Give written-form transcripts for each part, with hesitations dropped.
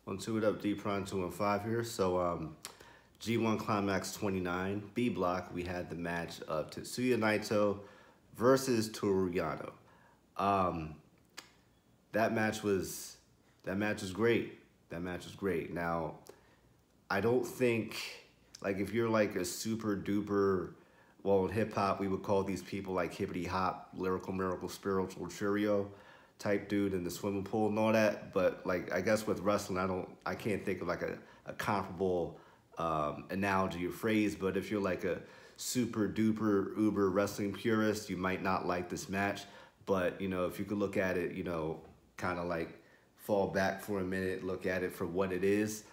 On to it up, D Prime 215 here. So G1 Climax 29 B block, we had the match of Tetsuya Naito versus Toru Yano. That match was great. That match was great. Now, I don't think, like, if you're like a super duper, well, in hip hop we would call these people like hippity hop, lyrical miracle, spiritual trio type dude in the swimming pool and all that. But like, I guess with wrestling, I can't think of like a comparable analogy or phrase. But if you're like a super duper uber wrestling purist, you might not like this match. But you know, if you could look at it, you know, kind of like fall back for a minute, look at it for what it is.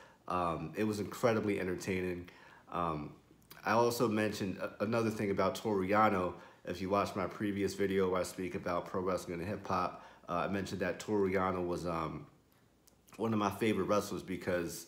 It was incredibly entertaining. I also mentioned another thing about Toru Yano. If you watch my previous video where I speak about pro wrestling and hip hop, I mentioned that Toru Yano was one of my favorite wrestlers because,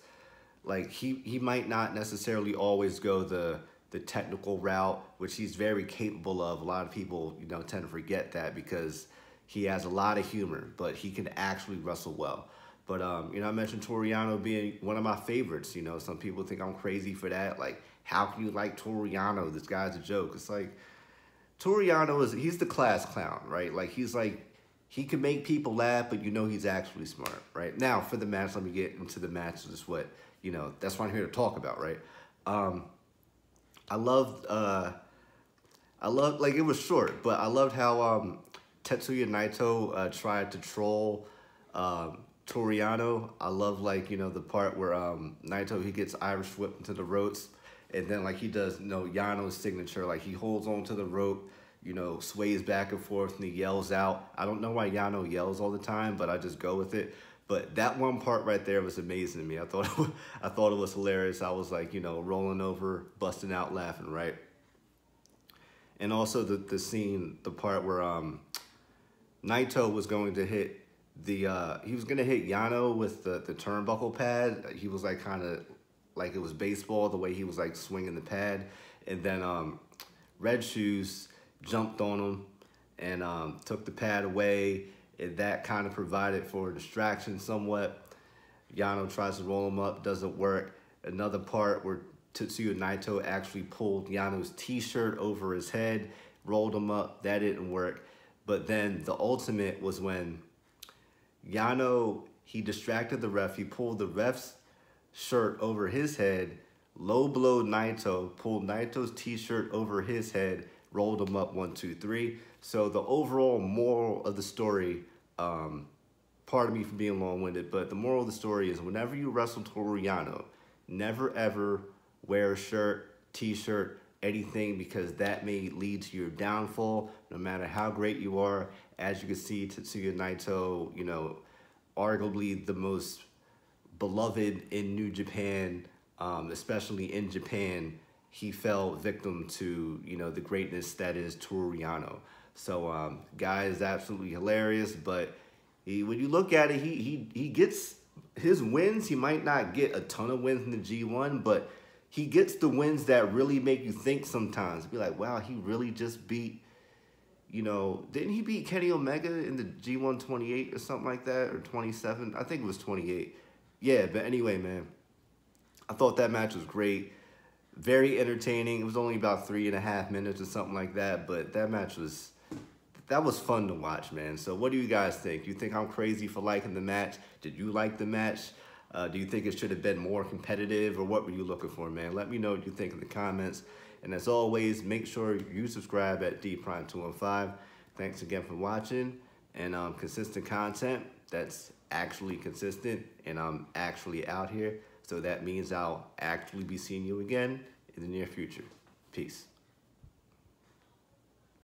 like, he might not necessarily always go the technical route, which he's very capable of. A lot of people, you know, tend to forget that because he has a lot of humor, but he can actually wrestle well. But, you know, I mentioned Toru Yano being one of my favorites. You know, some people think I'm crazy for that. Like, how can you like Toru Yano? This guy's a joke. It's like, Toru Yano he's the class clown, right? Like, he can make people laugh, but you know he's actually smart, right? Now, for the match, let me get into the match. Just what, you know, that's what I'm here to talk about, right? I loved, like, it was short, but I loved how Tetsuya Naito tried to troll Toru Yano. I love, like, you know, the part where Naito, he gets Irish whipped into the ropes, and then, like, he does, you know, Yano's signature, like, he holds on to the rope, you know, sways back and forth, and he yells out. I don't know why Yano yells all the time, but I just go with it. But that one part right there was amazing to me. I thought it was hilarious. I was, like, you know, rolling over, busting out laughing, right? And also the scene, the part where Naito was going to hit he was gonna hit Yano with the turnbuckle pad. He was like kind of like it was baseball, the way he was like swinging the pad, and then Red Shoes jumped on him and took the pad away, and that kind of provided for a distraction somewhat. Yano tries to roll him up, doesn't work. Another part where Tetsuya Naito actually pulled Yano's t-shirt over his head, rolled him up, that didn't work. But then the ultimate was when Yano, he distracted the ref, he pulled the ref's shirt over his head, low blow Naito, pulled Naito's t-shirt over his head, rolled him up 1, 2, 3. So the overall moral of the story, pardon me for being long-winded, but the moral of the story is whenever you wrestle Toru Yano, never ever wear a shirt, t-shirt, anything, because that may lead to your downfall, no matter how great you are. As you can see, Tetsuya Naito, you know, arguably the most beloved in New Japan, especially in Japan, he fell victim to, you know, the greatness that is Toru Yano. So, guy is absolutely hilarious, but when you look at it, he gets his wins. He might not get a ton of wins in the G1, but he gets the wins that really make you think sometimes. Be like, wow, he really just beat, you know, didn't he beat Kenny Omega in the G1 28 or something like that, or 27? I think it was 28. Yeah, but anyway, man, I thought that match was great. Very entertaining. It was only about 3.5 minutes or something like that, but that match was, that was fun to watch, man. So what do you guys think? Do you think I'm crazy for liking the match? Did you like the match? Do you think it should have been more competitive, or what were you looking for, man? Let me know what you think in the comments. And as always, make sure you subscribe at D Prime 215. Thanks again for watching, and consistent content that's actually consistent, and I'm actually out here. So that means I'll actually be seeing you again in the near future. Peace.